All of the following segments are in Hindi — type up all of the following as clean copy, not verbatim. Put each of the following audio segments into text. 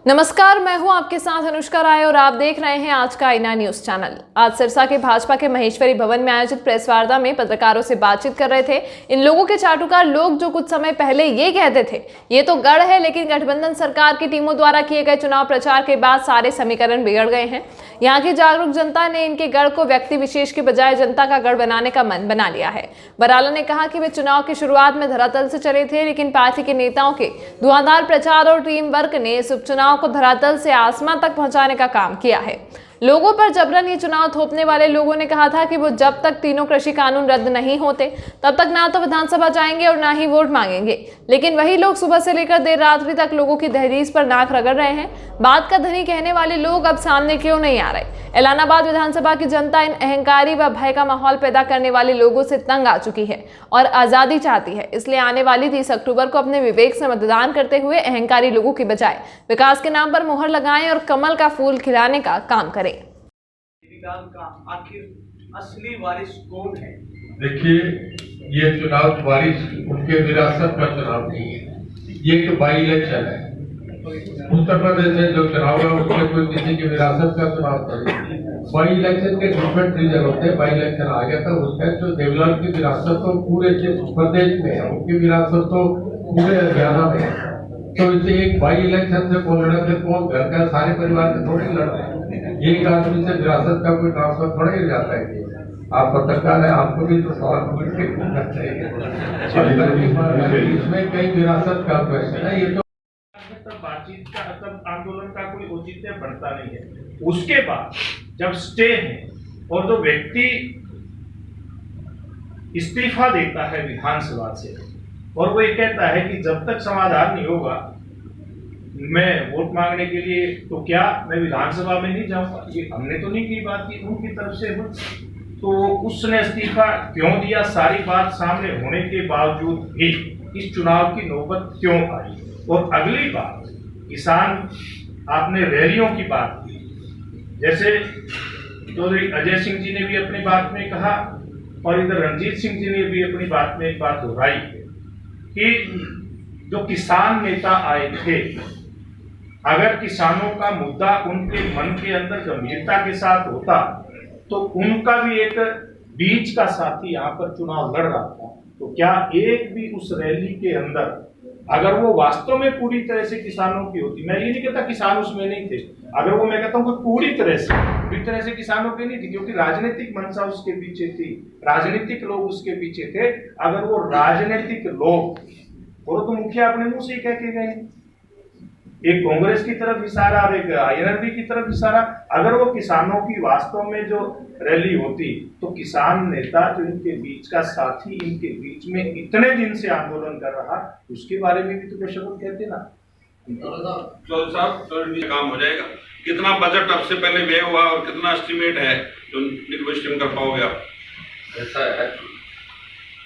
नमस्कार, मैं हूं आपके साथ अनुष्का राय और आप देख रहे हैं आज का आईना न्यूज चैनल। आज सिरसा के भाजपा के महेश्वरी भवन में आयोजित प्रेस वार्ता में पत्रकारों से बातचीत कर रहे थे इन लोगों के चाटुकार लोग जो कुछ समय पहले ये कहते थे ये तो गढ़ है, लेकिन गठबंधन सरकार की टीमों द्वारा किए गए चुनाव प्रचार के बाद सारे समीकरण बिगड़ गए हैं। यहाँ की जागरूक जनता ने इनके गढ़ को व्यक्ति विशेष के बजाय जनता का गढ़ बनाने का मन बना लिया है। बराला ने कहा कि वे चुनाव की शुरुआत में धरातल से चले थे, लेकिन पार्टी के नेताओं के धुआंधार प्रचार और टीम वर्क ने इस उपचुनाव को धरातल से आसमान तक पहुंचाने का काम किया है। लोगों पर जबरन ये चुनाव थोपने वाले लोगों ने कहा था कि वो जब तक तीनों कृषि कानून रद्द नहीं होते तब तक ना तो विधानसभा जाएंगे और ना ही वोट मांगेंगे, लेकिन वही लोग सुबह से लेकर देर रात्रि तक लोगों की दहलीज पर नाक रगड़ रहे हैं। बात का धनी कहने वाले लोग अब सामने क्यों नहीं आ रहे? एलानाबाद विधानसभा की जनता इन अहंकारी व भय का माहौल पैदा करने वाले लोगों से तंग आ चुकी है और आजादी चाहती है। इसलिए आने वाली 30 अक्टूबर को अपने विवेक से मतदान करते हुए अहंकारी लोगों की बजाय विकास के नाम पर मुहर लगाएं और कमल का फूल खिलाने का काम करें। का आखिर असली वारिस कौन है? देखिए, ये चुनाव वारिस उनके विरासत का चुनाव नहीं है, ये एक बाई इलेक्शन है। उत्तर प्रदेश में जो चुनाव है उसमें कोई किसी की विरासत का चुनाव नहीं है। बाई इलेक्शन के डिफरेंट रीजन होते हैं। बाई इलेक्शन आ गया था उसमें जो देवलाल की विरासत तो पूरे प्रदेश में है, उनकी विरासत तो पूरे हरियाणा में है। तो इसे एक बाई इलेक्शन से कौन लड़ा, फिर कौन घर का सारे परिवार से थोड़ी लड़ रहे हैं। एक आदमी से विरासत का कोई ट्रांसफर थोड़ा ही जाता है। आप पत्रकार है, आपको भी तो सवाल पूछना चाहिए। इसमें कई विरासत का क्वेश्चन है। ये तो बातचीत का तब आंदोलन का कोई औचित्य बनता नहीं है। उसके बाद जब स्टे है और जो व्यक्ति इस्तीफा देता है विधानसभा से और वो ये कहता है कि जब तक समाधान नहीं होगा मैं वोट मांगने के लिए तो क्या मैं विधानसभा में नहीं जाऊंगा। ये हमने तो नहीं की बात की, उनकी तरफ से तो उसने इस्तीफा क्यों दिया? सारी बात सामने होने के बावजूद भी इस चुनाव की नौबत क्यों आई? और अगली बात, किसान, आपने रैलियों की बात की, जैसे चौधरी अजय सिंह जी ने भी अपनी बात में कहा और इधर रणजीत सिंह जी ने भी अपनी बात में एक बात दोहराई कि जो किसान नेता आए थे, अगर किसानों का मुद्दा उनके मन के अंदर गंभीरता के साथ होता तो उनका भी एक बीच का साथी यहाँ पर चुनाव लड़ रहा था। तो क्या एक भी उस रैली के अंदर अगर वो वास्तव में पूरी तरह से किसानों की होती, मैं ये नहीं कहता किसान उसमें नहीं थे, अगर वो मैं कहता हूँ कि पूरी तरह से किसानों की नहीं थी, क्योंकि राजनीतिक मंशा उसके पीछे थी, राजनीतिक लोग उसके पीछे थे। अगर वो राजनीतिक लोग, वो तो मुखिया अपने मुंह से कह के गए, एक कांग्रेस की तरफ इशारा और एक आईएनएलडी की तरफ इशारा, अगर वो किसानों की वास्तव में जो रैली होती तो किसान नेता जो इनके बीच का साथी, इनके बीच में इतने दिन से आंदोलन कर रहा, उसके बारे में भी तो शब्द कहते ना। चौधरी साहब, काम हो जाएगा। कितना बजट अब से पहले व्यय हुआ और कितना एस्टिमेट है जो निगोशिएशन कर पाओगे आप? ऐसा है,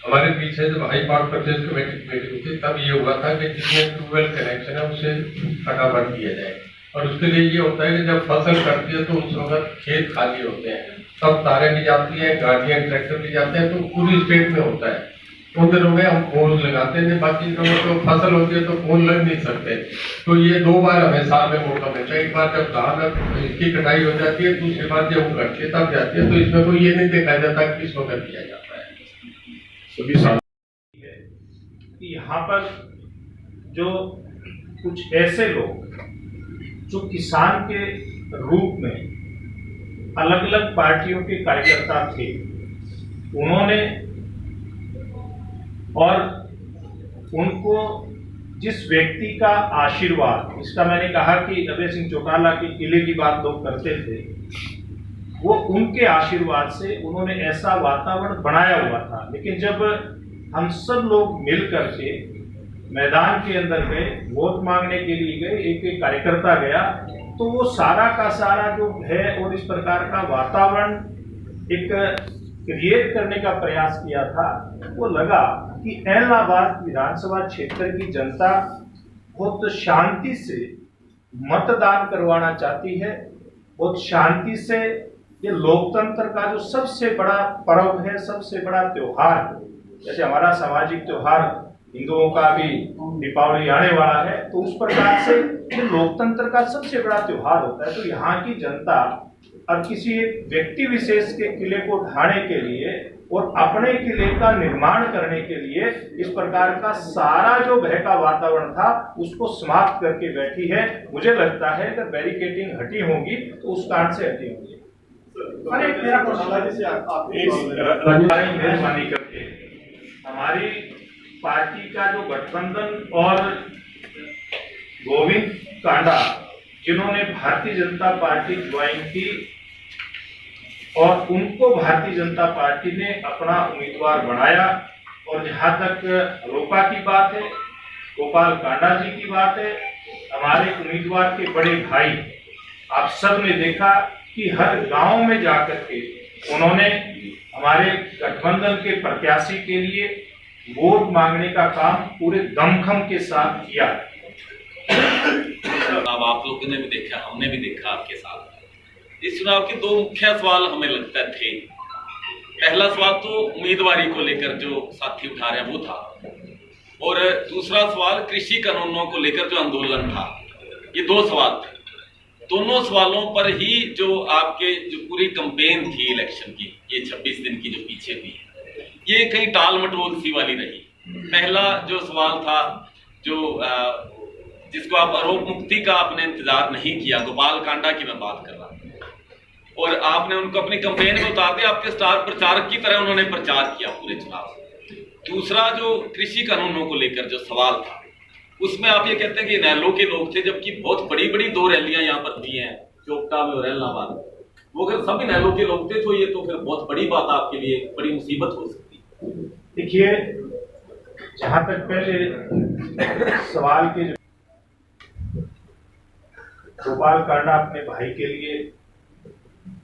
हमारे पीछे जब high power purchase committee meeting हुई थी तब ये हुआ था कि जितने ट्यूबवेल कनेक्शन है उसे फटाफट दिया जाए। और उसके लिए ये होता है कि जब फसल कटती है तो उस वक्त खेत खाली होते हैं, सब तारें ली जाती हैं, गाड़ियां ट्रैक्टर ली जाते हैं, तो पूरी स्टेट में होता है। उन दिनों में हम फोन लगाते हैं, बाकी दिनों तो फसल होती है तो फोन लग नहीं सकते। तो ये 2 बार हमें साल में मौका मिलता है। एक बार जब धान की कटाई हो जाती है, दूसरी बार जब वो कटती तब जाती है। तो इसमें कोई ये नहीं देखा जाता किस वक्त दिया जाता है। कि यहाँ पर जो कुछ ऐसे लोग जो किसान के रूप में अलग अलग पार्टियों के कार्यकर्ता थे, उन्होंने और उनको जिस व्यक्ति का आशीर्वाद, इसका मैंने कहा कि अभय सिंह चौटाला के किले की बात लोग करते थे, वो उनके आशीर्वाद से उन्होंने ऐसा वातावरण बनाया हुआ था। लेकिन जब हम सब लोग मिल करके मैदान के अंदर गए, वोट मांगने के लिए गए, एक एक कार्यकर्ता गया, तो वो सारा का सारा जो है और इस प्रकार का वातावरण एक क्रिएट करने का प्रयास किया था, वो लगा कि एलाहाबाद विधानसभा क्षेत्र की जनता बहुत शांति से मतदान करवाना चाहती है, बहुत शांति से। ये लोकतंत्र का जो सबसे बड़ा पर्व है, सबसे बड़ा त्योहार है, जैसे हमारा सामाजिक त्योहार हिंदुओं का भी दीपावली आने वाला है, तो उस प्रकार से ये लोकतंत्र का सबसे बड़ा त्योहार होता है। तो यहाँ की जनता अब किसी एक व्यक्ति विशेष के किले को ढाने के लिए और अपने किले का निर्माण करने के लिए इस प्रकार का सारा जो भय का वातावरण था उसको समाप्त करके बैठी है। मुझे लगता है अगर बैरिकेडिंग हटी होगी तो उस कारण से हटी होगी। मेहरबानी करके हमारी पार्टी का जो गठबंधन और गोविंद कांडा जिन्होंने भारतीय जनता पार्टी ज्वाइन की और उनको भारतीय जनता पार्टी ने अपना उम्मीदवार बनाया, और जहां तक रोपा की बात है, गोपाल कांडा जी की बात है, हमारे उम्मीदवार के बड़े भाई, आप सब ने देखा कि हर गांव में जाकर के उन्होंने हमारे गठबंधन के प्रत्याशी के लिए वोट मांगने का काम पूरे दमखम के साथ किया। अब आप लोगों ने भी देखा, हमने भी देखा आपके साथ। इस चुनाव के दो मुख्य सवाल हमें लगता थे। पहला सवाल तो उम्मीदवारी को लेकर जो साथी उठा रहे हैं वो था, और दूसरा सवाल कृषि कानूनों को लेकर जो आंदोलन था। ये दो सवाल थे। दोनों सवालों पर ही जो आपके जो पूरी कैंपेन थी इलेक्शन की, ये 26 दिन की जो पीछे थी, ये कहीं टाल मटोल सी वाली रही। पहला जो सवाल था जो जिसको आप आरोप मुक्ति का आपने इंतजार नहीं किया, गोपाल कांडा की मैं बात कर रहा हूं, और आपने उनको अपनी कैंपेन में उतार दिया। आपके स्टार प्रचारक की तरह उन्होंने प्रचार किया पूरे चुनाव। दूसरा जो कृषि कानूनों को लेकर जो सवाल था, उसमें आप ये कहते हैं कि नैलो के लोग थे, जबकि बहुत बड़ी बड़ी दो रैलियां यहाँ पर हुई हैं, चोपटा में और इलाहाबाद में। वो अगर सभी नैलो के लोग थे तो ये तो फिर बहुत बड़ी बात आपके लिए बड़ी मुसीबत हो सकती है। देखिए, जहां तक पहले सवाल के गोपाल कांडा अपने भाई के लिए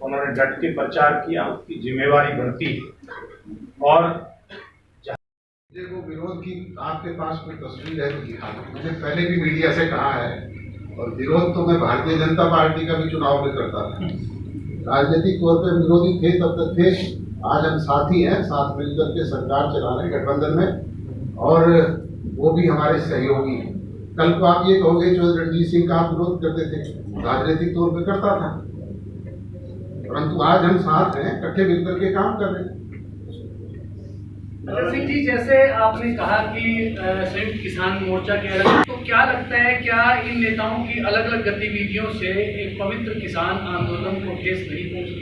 उन्होंने डट के प्रचार किया, उसकी जिम्मेवारी बनती है। और वो विरोध की आपके पास कोई तस्वीर है तो दिखा दो। मैंने पहले भी मीडिया से कहा है, और विरोध तो मैं भारतीय जनता पार्टी का भी चुनाव में करता था। राजनीतिक तौर पे विरोधी थे तब तक थे, आज हम साथी हैं, साथ मिलकर के सरकार चला रहे गठबंधन में, और वो भी हमारे सहयोगी हैं। कल को आप ये कहोगे चौधरी रणजीत सिंह का आप विरोध करते थे, राजनीतिक तौर पे करता था, परंतु आज हम साथ हैं, इकट्ठे मिलकर के काम कर रहे हैं। सिंह जी, जैसे आपने कहा कि संयुक्त किसान मोर्चा के अलग, तो क्या लगता है क्या इन नेताओं की अलग अलग गतिविधियों से एक पवित्र किसान आंदोलन को ठेस नहीं पहुंची?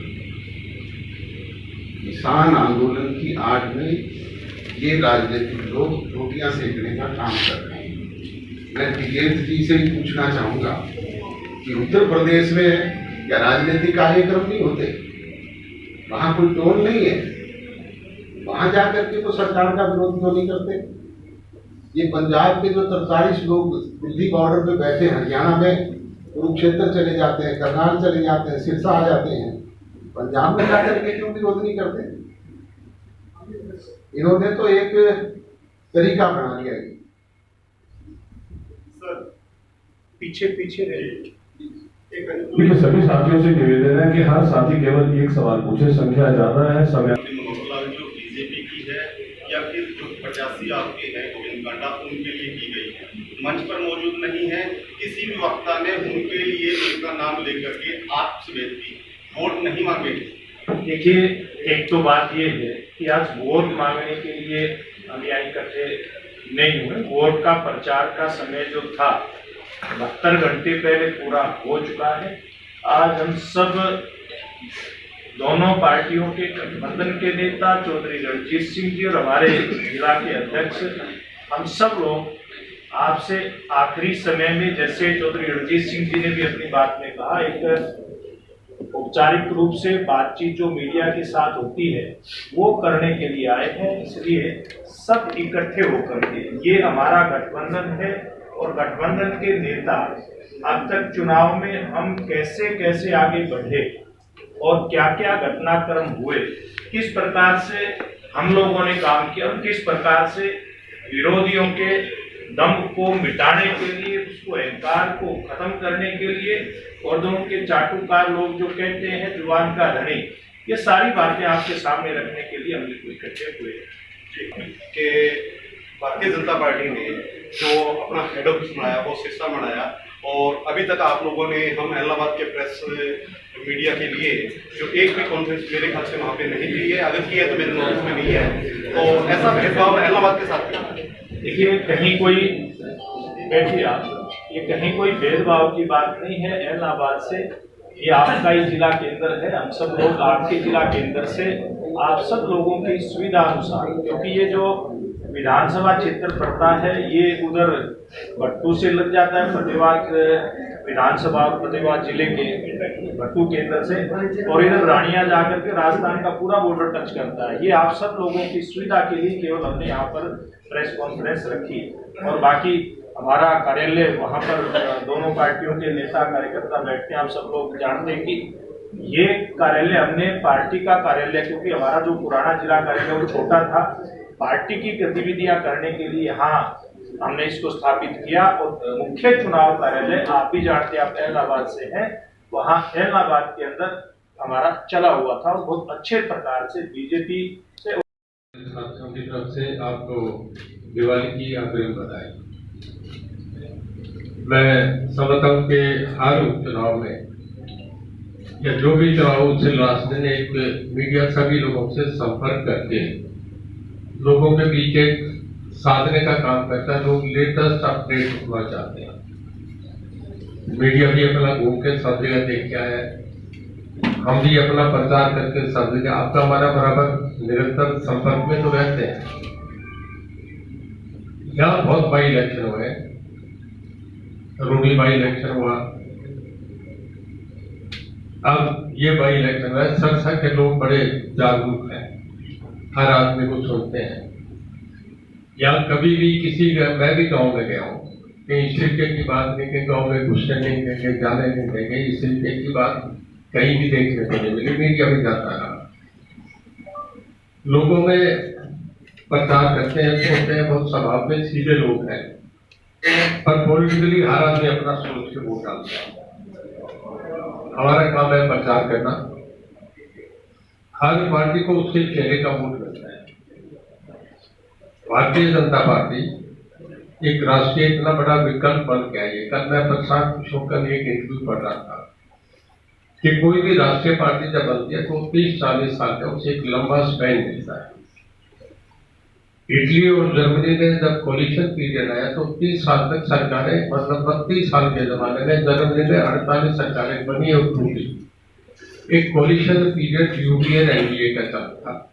किसान आंदोलन की आड़ में ये राजनीतिक लोग रोटियां सेकने का काम कर रहे हैं। मैं टिकेत जी से भी पूछना चाहूंगा कि उत्तर प्रदेश में क्या राजनीतिक कार्यक्रम नहीं होते? वहां कोई टोल नहीं है? वहां जाकर के तो सरकार का विरोध क्यों नहीं करते? ये पंजाब के जो 43 लोग दिल्ली बॉर्डर पे बैठे हैं, हरियाणा में कुरुक्षेत्र चले जाते हैं, करनाल चले जाते हैं, सिरसा आ जाते हैं, पंजाब में जाकर के क्यों विरोध नहीं करते? इन्होंने तो एक तरीका बना लिया। सर पीछे पीछे रहे। देखिए, सभी साथियों से निवेदन है कि हर साथी केवल एक सवाल पूछे, संख्या ज्यादा है, समय जो बीजेपी की है या फिर जो प्रत्याशी आपके हैं गोविंद कांडा, उनके लिए की गई है, मंच पर मौजूद नहीं है, किसी भी वक्ता ने उनके लिए उनका नाम लेकर के आपसे बेनती वोट नहीं मांगे। देखिए, एक तो बात ये है कि आज वोट मांगने के लिए हम यहाँ इकट्ठे नहीं हुए। वोट का प्रचार का समय जो था 72 घंटे पहले पूरा हो चुका है। आज हम सब दोनों पार्टियों के गठबंधन के नेता चौधरी रणजीत सिंह जी और हमारे जिला के अध्यक्ष, हम सब लोग आपसे आखिरी समय में, जैसे चौधरी रणजीत सिंह जी ने भी अपनी बात में कहा, एक औपचारिक रूप से बातचीत जो मीडिया के साथ होती है वो करने के लिए आए हैं। इसलिए सब इकट्ठे होकर के, ये हमारा गठबंधन है और गठबंधन के नेता अब तक चुनाव में हम कैसे कैसे आगे बढ़े और क्या क्या घटनाक्रम हुए, किस प्रकार से हम लोगों ने काम किया, किस प्रकार से विरोधियों के दम को मिटाने के लिए, उसको अहंकार को खत्म करने के लिए, और दोनों के चाटुकार लोग जो कहते हैं जुबान का धनी, ये सारी बातें आपके सामने रखने के लिए हम इकट्ठे हुए। कि भारतीय जनता पार्टी ने जो अपना हेड ऑफिस बनाया, वो सिरसा बनाया, और अभी तक आप लोगों ने, हम इलाहाबाद के प्रेस मीडिया के लिए जो एक भी कॉन्फ्रेंस मेरे ख्याल से वहाँ पे नहीं की है, अगर की है तो मेरे नॉलेज में नहीं है। तो ऐसा भेदभाव इलाहाबाद के साथ नहीं है। देखिए, कहीं कोई बैठिए आप, ये कहीं कोई भेदभाव की बात नहीं है। इलाहाबाद से ये आपका ही जिला केंद्र है, हम सब लोग आपके जिला केंद्र से आप सब लोगों की सुविधा अनुसार, क्योंकि ये जो विधानसभा क्षेत्र पड़ता है ये उधर भट्टू से लग जाता है, फतेहाबाद विधानसभा और फतेहाबाद जिले के भट्टू केंद्र से, और इधर रानिया जाकर के राजस्थान का पूरा बॉर्डर टच करता है। ये आप सब लोगों की सुविधा के लिए केवल हमने यहाँ पर प्रेस कॉन्फ्रेंस रखी, और बाकी हमारा कार्यालय वहाँ पर दोनों पार्टियों के नेता कार्यकर्ता बैठते हैं। आप सब लोग जानते हैं कि ये कार्यालय हमने पार्टी का कार्यालय, क्योंकि हमारा जो पुराना जिला कार्यालय वो छोटा था, पार्टी की गतिविधियां करने के लिए यहाँ हमने इसको स्थापित किया। और मुख्य चुनाव कार्यालय आप भी जानते हैं, आप इलाहाबाद से हैं, वहाँ इलाहाबाद के अंदर हमारा चला हुआ था, और बहुत अच्छे प्रकार से बीजेपी से साथियों की तरफ से आपको दिवाली की अग्रिम बधाई। मैं समझता हूँ कि हर उपचुनाव में या जो भी चुनाव उससे लास्ट दिन एक मीडिया सभी लोगों से संपर्क करके लोगों के बीच एक साधने का काम करता है। लोग लेटेस्ट अपडेट सुनना चाहते हैं। मीडिया भी अपना घूम के सब जगह देख के आया है, हम भी अपना प्रचार करके सब जगह, आपका हमारा बराबर निरंतर संपर्क में तो रहते हैं। यहाँ बहुत बाई इलेक्शन हुए, रूढ़ी बाई इलेक्शन हुआ, अब ये बाई इलेक्शन है। सरसा के लोग बड़े जागरूक हैं, हर आदमी को सुनते हैं। या कभी भी किसी, मैं भी गांव में गया हूँ, कहीं शिरके की बात नहीं, कहीं गांव में घुसने नहीं देंगे, जाने नहीं देंगे, इस शिरके की बात कहीं भी देखने को नहीं मिली। मीडिया में जाता रहा, लोगों में प्रचार करते हैं, सुनते हैं, बहुत स्वभाव में सीधे लोग हैं, पर पॉलिटिकली हर आदमी अपना सोच के वोट डालता है। हमारा काम है प्रचार करना, हर पार्टी को उसके चेहरे का वोट मिलता है। भारतीय जनता पार्टी एक राष्ट्रीय इतना बड़ा विकल्प बन के आई है। कल मैं प्रशांत किशोर का एक इंटरव्यू पढ़ रहा था कि कोई भी राष्ट्रीय पार्टी जब बनती है तो 30-40 साल का उसे एक लंबा स्पैन मिलता है। इटली और जर्मनी ने जब कोलिशन पीरियड आया तो 30 साल तक सरकारें, मतलब 32 साल के जमाने में जर्मनी में 48 सरकारें बनी और टूटी। एक कोलिशन पीरियड यूपीए एनडीए का चला था।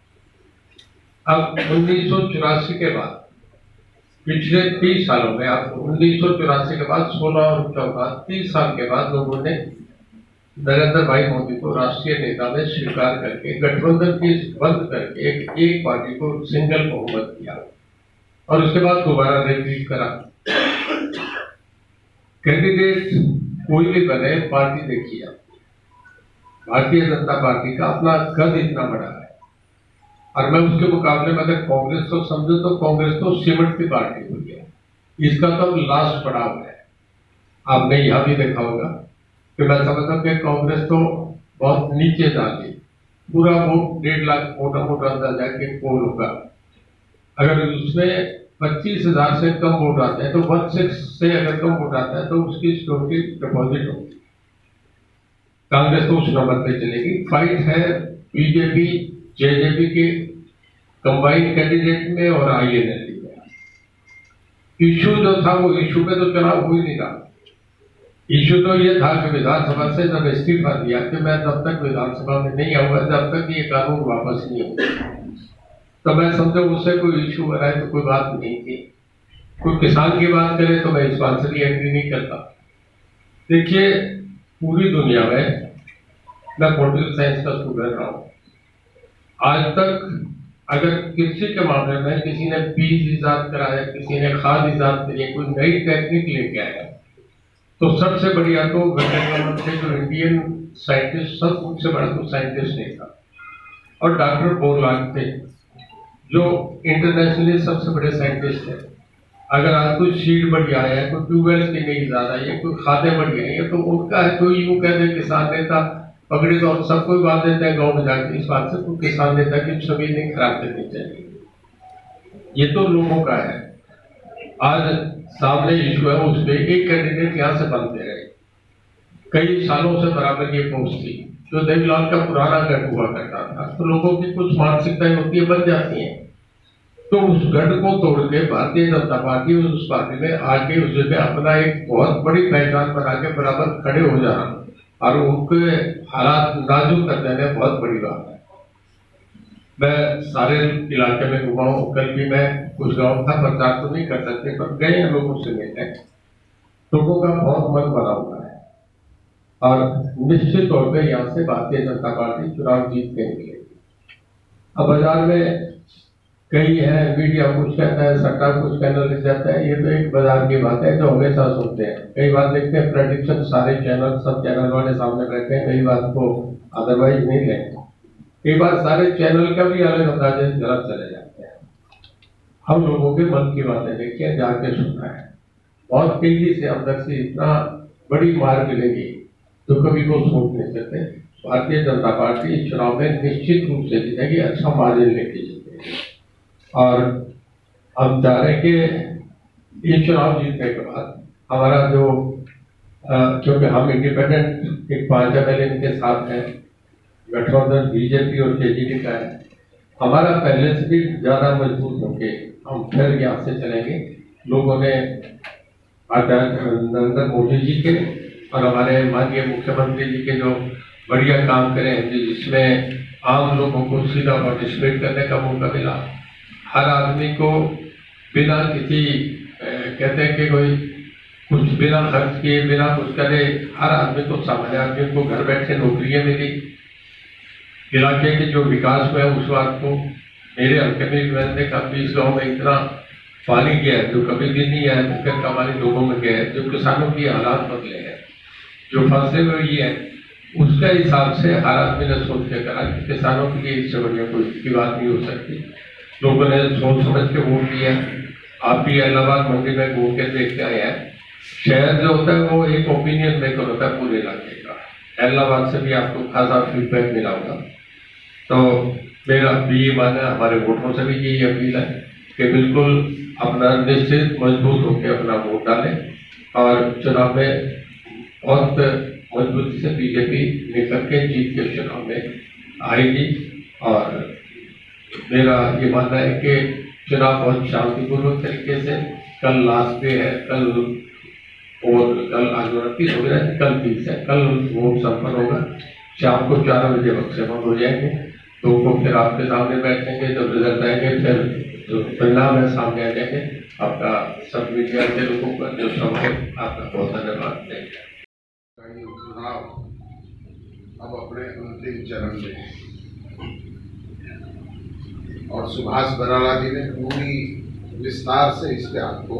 अब 1984 के बाद पिछले 30 सालों में, अब 1984 के बाद 16 और 14 30 साल के बाद लोगों ने नरेंद्र भाई मोदी को राष्ट्रीय नेता में स्वीकार करके गठबंधन की बंद करके एक पार्टी को सिंगल बहुमत किया, और उसके बाद दोबारा रिपीट करा। कैंडिडेट कोई भी बने, पार्टी देखिए, भारतीय जनता पार्टी का अपना कद इतना बड़ा है, और मैं उसके मुकाबले में अगर कांग्रेस को समझूं तो कांग्रेस तो सीमेंट की पार्टी हुई है, इसका तो लास्ट पड़ाव है। आपने यह भी देखा होगा कि मैं समझता हूँ कि कांग्रेस तो बहुत नीचे जा गई, पूरा वोट 1.5 लाख मोटा अंदाजा के पोल होगा। अगर उसमें 25,000 से कम वोट आते हैं तो 1/6 से अगर कम वोट आता है तो उसकी सिक्योरिटी डिपॉजिट होगी। कांग्रेस तो उस नंबर पे चलेगी। फाइट है बीजेपी जेजेपी के कंबाइंड कैंडिडेट में और आईएनएलडी में। इशू जो था वो इशू पे तो चुनाव हो ही नहीं रहा। इशू तो ये था कि विधानसभा से जब इस्तीफा दिया कि मैं तब तक विधानसभा में नहीं आऊंगा जब तक ये कानून वापस नहीं होगा। तो मैं समझा उससे कोई इशू हो रहा है तो कोई बात नहीं थी। कोई किसान की बात करे तो मैं इस बात से भी एग्री नहीं करता। देखिए, पूरी दुनिया में, मैं पॉलिटिकल साइंस का स्टूडेंट रहा हूँ, आज तक अगर कृषि के मामले में किसी ने बीज ईजाद कराया, किसी ने खाद ईजाद करी, कोई नई टेक्निक लेके आया, तो सबसे बढ़िया तो वैज्ञानिक थे, जो इंडियन साइंटिस्ट, सब सबसे बड़ा तो साइंटिस्ट नहीं था, और डॉक्टर बोरलाग थे जो इंटरनेशनली सबसे बड़े साइंटिस्ट हैं। अगर आज कोई सीड बढ़िया है, कोई ट्यूबवेल्स की नई ईजाद आई है, कोई खादें बढ़िया है, तो उनका है। कोई यूँ कह दे किसान नेता पकड़े तो सबको बात देते हैं गाँव में जाके, इस बात से कोई किसान नेता की छवि नहीं खराब करनी चाहिए। ये तो लोगों का है। आज सामने इशू है उसमें एक कैंडिडेट यहाँ से बनते रहे, कई सालों से बराबर ये पोस्ट थी, जो देवीलाल का पुराना गढ़ हुआ करता था, तो लोगों की कुछ मानसिकताएं होती है, बन जाती हैं, तो उस गढ़ को तोड़ के भारतीय जनता पार्टी उस पार्टी में आके उस जगह अपना एक बहुत बड़ी पहचान बना के बराबर खड़े हो जाना और उनके हालात नाजुक कर देने बहुत बड़ी बात है। मैं सारे इलाके में घुमा हूँ, कल भी मैं कुछ गाँव था, प्रचार तो नहीं कर सकते पर गए हैं, लोगों से मिले, लोगों का बहुत मन बना हुआ है और निश्चित तौर पे यहाँ से भारतीय जनता पार्टी चुनाव जीत के निकलेगी। अब बाजार में कई है, मीडिया कुछ कहता है, सरकार कुछ कहना लग जाता है, ये तो एक बाजार की बात है जो हमेशा सुनते हैं। कई बार देखते हैं प्रेडिक्शन सारे चैनल, सब चैनल वाले सामने बैठे हैं, कई बात को अदरवाइज नहीं लेंगे, कई बार सारे चैनल का भी अलग अंदाजे गलत चले जाते हैं। हम लोगों के मन की बातें देखिए, जाके सुनना है, बहुत तेजी से अंदर से इतना बड़ी मार मिलेगी तो कभी को सोच नहीं सकते। भारतीय जनता पार्टी इस चुनाव में निश्चित रूप से जीतेगी, अच्छा मार्जिन लेके जीतेगी और हम चाह रहे हैं कि ये चुनाव जीतने के बाद हमारा जो क्योंकि हम इंडिपेंडेंट एक 5 MLA इनके साथ हैं, गठबंधन बीजेपी और केजरीवाल का है, हमारा पहले से भी ज्यादा मजबूत होके हम फिर यहाँ से चलेंगे। लोगों ने आचार्य नरेंद्र मोदी जी के और हमारे माननीय मुख्यमंत्री जी के जो बढ़िया काम करें, जिसमें आम लोगों को सीधा पार्टिसिपेट करने का मौका मिला, हर आदमी को बिना किसी कहते हैं कि कोई कुछ बिना खर्च किए बिना कुछ करे, हर आदमी को, सामान्य आदमी को घर बैठे नौकरियां मिली, इलाके के जो विकास हुआ उस बात को मेरे हल्के में मैंने देखा 20 गाँव में इतना पानी गया है जो कभी भी नहीं आया, मुख्य का पानी लोगों में गया है, जो किसानों की हालात बदले हैं, जो फंसे हुए हैं, उसका हिसाब से हर आदमी ने सोच के कहा कि किसानों के लिए इससे बढ़िया कोई की बात नहीं हो सकती। लोगों ने सोच समझ के वोट दिया। आप भी इलाहाबाद मंडी में घूम के देख के आए हैं, शहर जो होता है वो एक ओपिनियन मेकर होता है पूरे इलाके का। इलाहाबाद से भी आपको खासा फीडबैक मिला होगा। तो मेरा भी ये मानना, हमारे वोटरों से भी यही अपील है कि बिल्कुल अपना निश्चित मजबूत होकर अपना वोट डालें और चुनाव में बहुत मजबूती से बीजेपी निकल के जीत के चुनाव में आएगी। और मेरा ये मानना है कि चुनाव बहुत शांतिपूर्वक तरीके से, कल लास्ट डे है, कल और कल आज 29 हो गया, कल 30 है, कल वोट संपन्न होगा। शाम को 4 बजे वक्त से बंद हो जाएंगे, तो वो फिर आपके सामने बैठेंगे, जब रिजल्ट आएंगे फिर जो परिणाम है सामने आ जाएंगे। आपका सब मीडिया के लोगों का जो सब है, आपका बहुत धन्यवाद। चुनाव अब अपने अंतिम चरण में है और सुभाष बराला जी ने पूरी विस्तार से इस पे आपको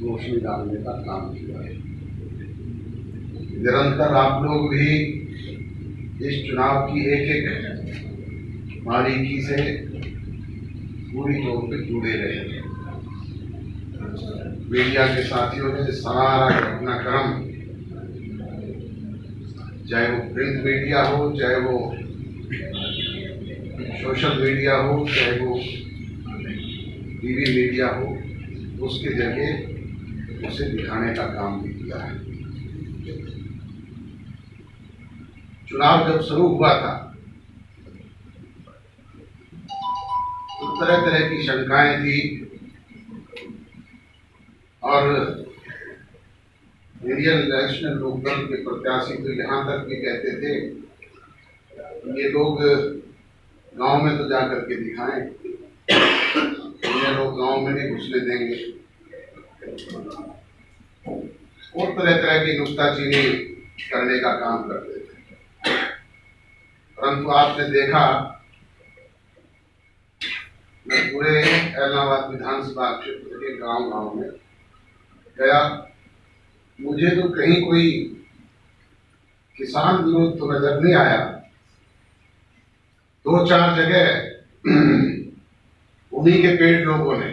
रोशनी डालने का काम किया है। निरंतर आप लोग भी इस चुनाव की एक एक बारीकी से पूरी तौर पे जुड़े रहे। मीडिया के साथियों ने सारा घटनाक्रम, चाहे वो प्रिंट मीडिया हो, चाहे वो सोशल मीडिया हो, चाहे वो टीवी मीडिया हो, उसके जरिए उसे दिखाने का काम भी किया है। चुनाव जब शुरू हुआ था तो तरह तरह की शंकाएं थी और इंडियन नेशनल लोकदल के प्रत्याशी तो यहाँ तक भी कहते थे ये लोग गांव में तो जाकर के दिखाएं, ये लोग गांव में नहीं घुसने देंगे, और तरह तरह की नुक्ताचीनी करने का काम करते थे। परंतु आपने देखा, मैं पूरे इलाहाबाद विधानसभा क्षेत्र के गांव गांव में गया, मुझे तो कहीं कोई किसान विरोध तो नजर नहीं आया। 2-4 जगह उन्हीं के पेड़ लोगों ने,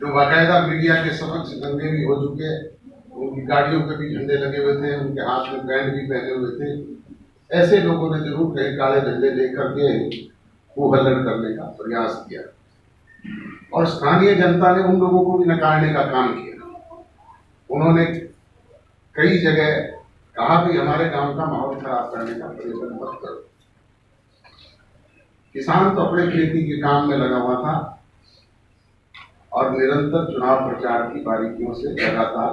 जो बाकायदा मीडिया के समक्ष दंगे भी हो चुके, उनकी गाड़ियों पे भी झंडे लगे हुए थे, उनके हाथ में बैंड भी पहने हुए थे, ऐसे लोगों ने जरूर कहीं काले झंडे लेकर के खूब हल्लड़ करने का प्रयास किया और स्थानीय जनता ने उन लोगों को भी नकारने का काम किया। उन्होंने कई जगह कहा भी हमारे गांव का माहौल खराब करने का प्रयत्न मत करो। किसान तो अपने खेती के काम में लगा हुआ था और निरंतर चुनाव प्रचार की बारीकियों से लगातार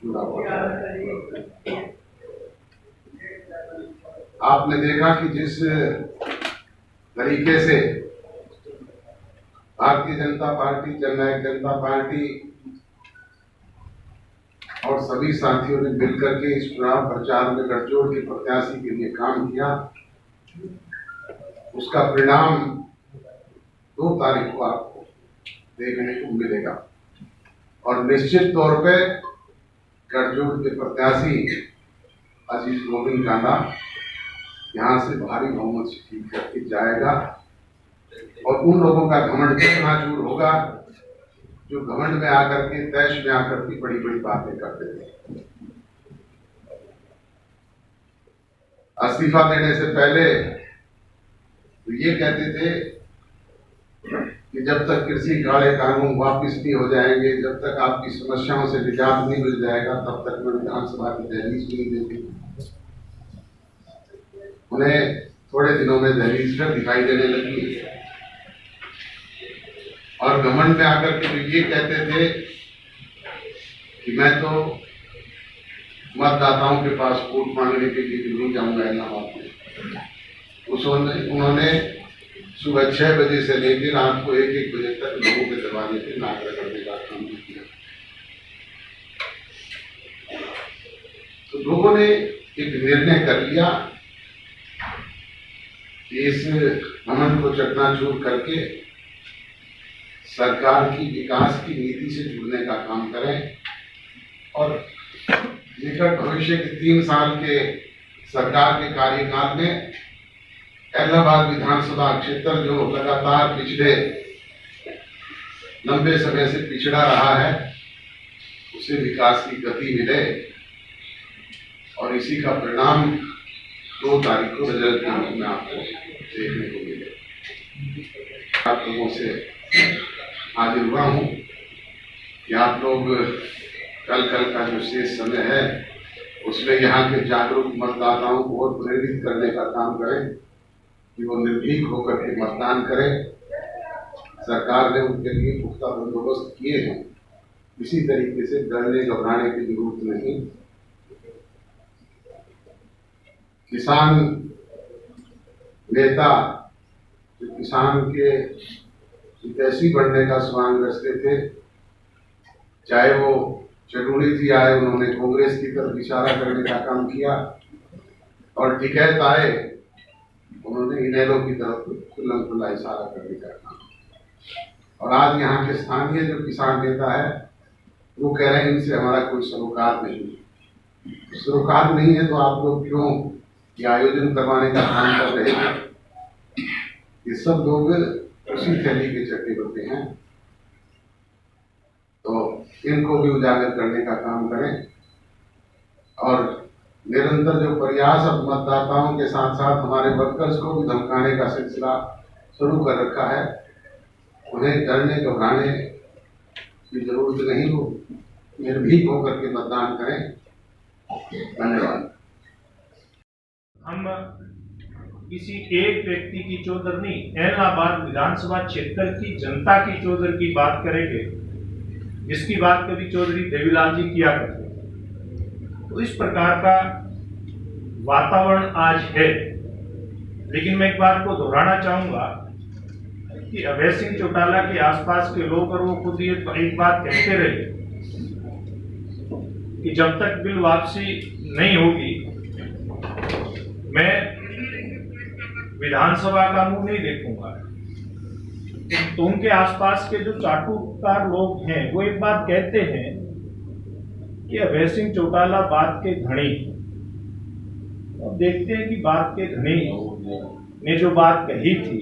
जुड़ा हुआ था। आपने देखा कि जिस तरीके से भारतीय जनता पार्टी, जननायक जनता पार्टी और सभी साथियों ने मिलकर के इस चुनाव प्रचार में गठजोड़ के प्रत्याशी के लिए काम किया, उसका परिणाम 2 तारीख को आपको देखने को मिलेगा। और निश्चित तौर पे गठजोड़ के प्रत्याशी अजीज गोविंद कांडा यहाँ से भारी बहुमत से जीत करके जाएगा। और उन लोगों का घमंड कितना दूर होगा जो घमंड में आकर के, तैश में आकर के बड़ी बड़ी बातें करते थे। इस्तीफा देने से पहले तो ये कहते थे कि जब तक कृषि काले कानून वापिस नहीं हो जाएंगे, जब तक आपकी समस्याओं से निजात नहीं मिल जाएगा, तब तक मैं विधानसभा की दहलीज नहीं देती। उन्हें थोड़े दिनों में दहलीज फिर दिखाई देने लगी और घमंड में आकर के ये कहते थे कि मैं तो मतदाताओं के पास वोट मांगने के लिए नहीं जाऊंगा इलाहाबाद में। उन्होंने सुबह 6 बजे से लेकर रात को 1-1 बजे तक लोगों के दरवाजे पे नाक रगड़ने का काम किया। तो लोगों ने एक निर्णय कर लिया कि इस घमंड को चकनाचूर करके सरकार की विकास की नीति से जुड़ने का काम करें और निकट भविष्य के 3 साल के सरकार के कार्यकाल में इलाहाबाद विधानसभा क्षेत्र जो लगातार पिछले लंबे समय से पिछड़ा रहा है, उसे विकास की गति मिले और इसी का परिणाम 2 तारीख को रिजल्ट के रूप में आपको देखने को मिले। आप लोगों से हाजिर हुआ हूँ कि आप लोग कल का जो शेष समय है उसमें यहाँ के जागरूक मतदाताओं को और प्रेरित करने का काम करें कि वो निर्भीक होकर के मतदान करें। सरकार ने उनके लिए पुख्ता बंदोबस्त किए हैं, इसी तरीके से डरने घबराने की जरूरत नहीं। किसान नेता जो किसान के हितैषी बनने का स्वांग रचते थे, चाहे वो चटुनी जी आए, उन्होंने कांग्रेस की तरफ इशारा करने का काम किया और टिकैत आए, उन्होंने इनेलो की तरफ खुल्लम खुल्ला इशारा करने का काम। और आज यहाँ के स्थानीय जो किसान नेता है वो कह रहे हैं इनसे हमारा कोई सरोकार नहीं। सरोकार नहीं है तो आप लोग क्यों ये आयोजन करवाने का काम कर रहे हैं? ये सब लोग उसी थैली के चक्के बदले हैं, तो इनको भी उजागर करने का काम करें। और निरंतर जो प्रयास अब मतदाताओं के साथ साथ हमारे वर्कर्स को भी धमकाने का सिलसिला शुरू कर रखा है, उन्हें डरने घबराने की जरूरत नहीं हो, निर्भीक होकर के मतदान करें। धन्यवाद। हम किसी एक व्यक्ति की चौधर नहीं, इलाहाबाद विधानसभा क्षेत्र की जनता की चौधर की बात करेंगे, जिसकी बात कभी चौधरी देवीलाल जी किया करते। तो इस प्रकार का वातावरण आज है। लेकिन मैं एक बात को दोहराना चाहूंगा कि अभय सिंह चौटाला के आसपास के लोग और वो खुद ये एक बात कहते रहे कि जब तक बिल वापसी नहीं होगी मैं विधानसभा का मुंह नहीं देखूंगा। तो उनके आसपास के जो चाटुकार लोग हैं वो एक बात कहते हैं कि अभय सिंह चौटाला बात के धनी। और देखते हैं कि बात के धनी ने जो बात कही थी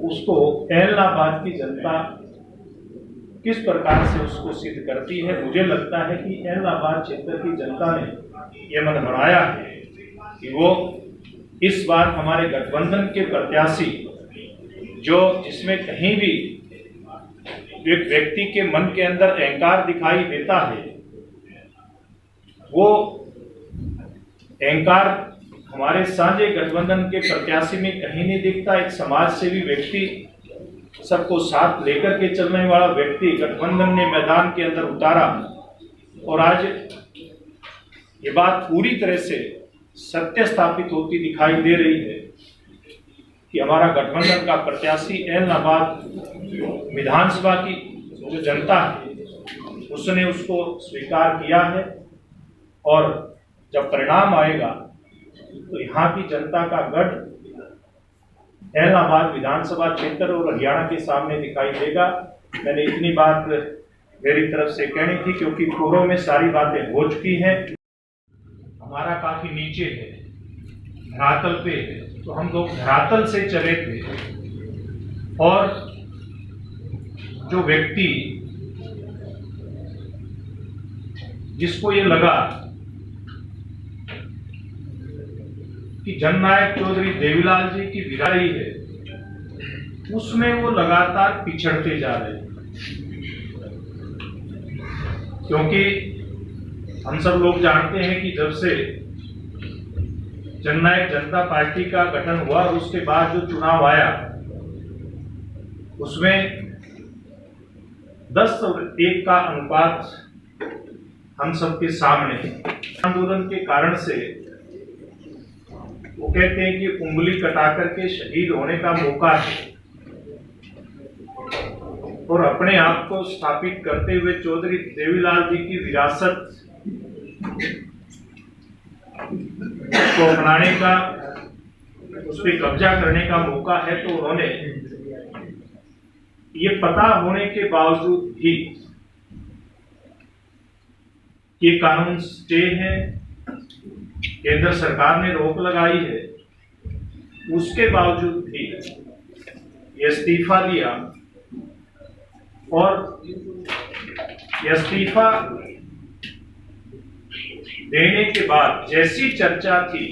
उसको इलाहाबाद की जनता किस प्रकार से उसको सिद्ध करती है। मुझे लगता है कि इलाहाबाद क्षेत्र की जनता ने यह मन बनाया है कि वो इस बार हमारे गठबंधन के प्रत्याशी जो जिसमें कहीं भी एक व्यक्ति के मन के अंदर अहंकार दिखाई देता है, वो अहंकार हमारे साझे गठबंधन के प्रत्याशी में कहीं नहीं दिखता। एक समाज सेवी व्यक्ति, सबको साथ लेकर के चलने वाला व्यक्ति गठबंधन ने मैदान के अंदर उतारा और आज ये बात पूरी तरह से सत्य स्थापित होती दिखाई दे रही है कि हमारा गठबंधन का प्रत्याशी ऐलनाबाद विधानसभा की जो जनता है उसने उसको स्वीकार किया है और जब परिणाम आएगा तो यहाँ की जनता का गढ़ ऐलनाबाद विधानसभा क्षेत्र और हरियाणा के सामने दिखाई देगा। मैंने इतनी बात मेरी तरफ से कहनी थी क्योंकि पूर्व में सारी बातें हो चुकी हैं। हमारा काफी नीचे है, धरातल पे है, तो हम लोग धरातल से चले थे और जो व्यक्ति जिसको ये लगा कि जननायक चौधरी देवीलाल जी की विदाई है, उसमें वो लगातार पिछड़ते जा रहे हैं। क्योंकि हम सब लोग जानते हैं कि जब से जननायक जनता पार्टी का गठन हुआ और उसके बाद जो चुनाव आया उसमें 10:1 का अनुपात हम सबके सामने है। आंदोलन के कारण से वो कहते हैं कि उंगली कटा करके शहीद होने का मौका है और अपने आप को स्थापित करते हुए चौधरी देवीलाल जी की विरासत को अपनाने का, उस पर कब्जा करने का मौका है। तो उन्होंने ये पता होने के बावजूद भी ये कानून स्टे है, केंद्र सरकार ने रोक लगाई है, उसके बावजूद भी ये इस्तीफा दिया और इस्तीफा देने के बाद जैसी चर्चा थी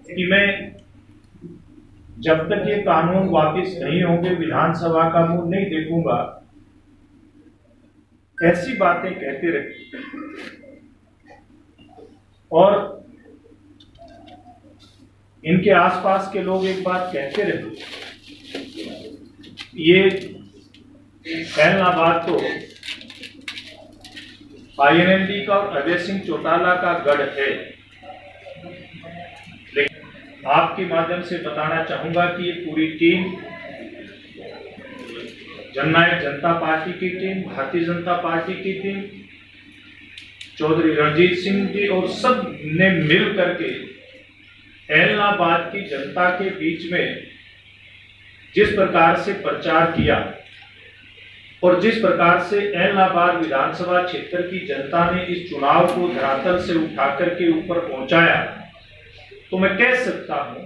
कि मैं जब तक ये कानून वापस नहीं होंगे विधानसभा का मुंह नहीं देखूंगा, ऐसी बातें कहते रहे। और इनके आसपास के लोग एक बात कहते रहे, ये ऐलनाबाद तो INLD का और अजय सिंह चौटाला का गढ़ है। लेकिन आपके माध्यम से बताना चाहूंगा कि ये पूरी टीम, जननायक जनता पार्टी की टीम, भारतीय जनता पार्टी की टीम, चौधरी रणजीत सिंह जी और सब ने मिल करके ऐलनाबाद की जनता के बीच में जिस प्रकार से प्रचार किया और जिस प्रकार से ऐलनाबाद विधानसभा क्षेत्र की जनता ने इस चुनाव को धरातल से उठा करके ऊपर पहुंचाया, तो मैं कह सकता हूं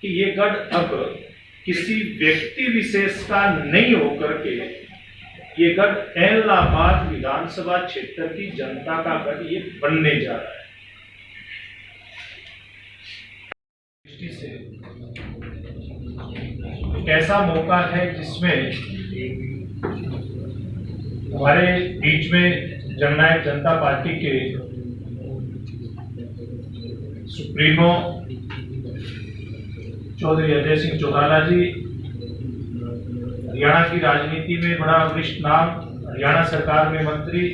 कि ये गढ़ अब किसी व्यक्ति विशेष का नहीं होकर के ये गढ़ ऐलनाबाद विधानसभा क्षेत्र की जनता का गढ़ ये बनने जा रहा है। से एक ऐसा मौका है जिसमें हमारे बीच में जननायक जनता पार्टी के सुप्रीमो चौधरी अजय सिंह चौटाला जी, हरियाणा की राजनीति में बड़ा वरिष्ठ नाम, हरियाणा सरकार में मंत्री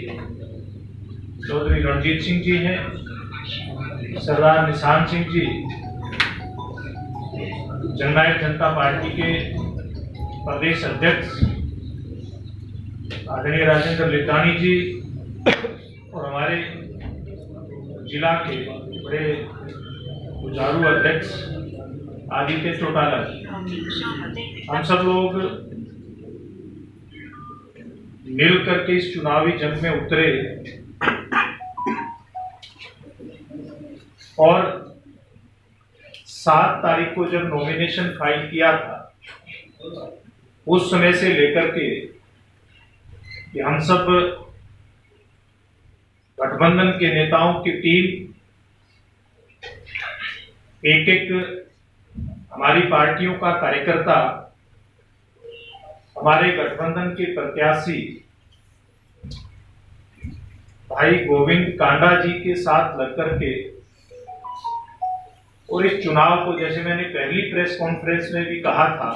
चौधरी रणजीत सिंह जी हैं, सरदार निशान सिंह जी जननायक जनता पार्टी के प्रदेश अध्यक्ष, आदरणीय राजेंद्र लितानी जी और हमारे जिला के बड़े जुझारू अध्यक्ष आदित्य चौटाला जी, हम सब लोग मिल करके इस चुनावी जंग में उतरे और 7 तारीख को जब नॉमिनेशन फाइल किया था उस समय से लेकर के कि हम सब गठबंधन के नेताओं की टीम एक एक हमारी पार्टियों का कार्यकर्ता हमारे गठबंधन के प्रत्याशी भाई गोविंद कांडा जी के साथ लगकर के और इस चुनाव को, जैसे मैंने पहली प्रेस कॉन्फ्रेंस में भी कहा था,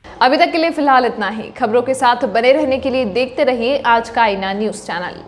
अभी तक के लिए फिलहाल इतना ही। खबरों के साथ बने रहने के लिए देखते रहिए आज का आईना न्यूज चैनल।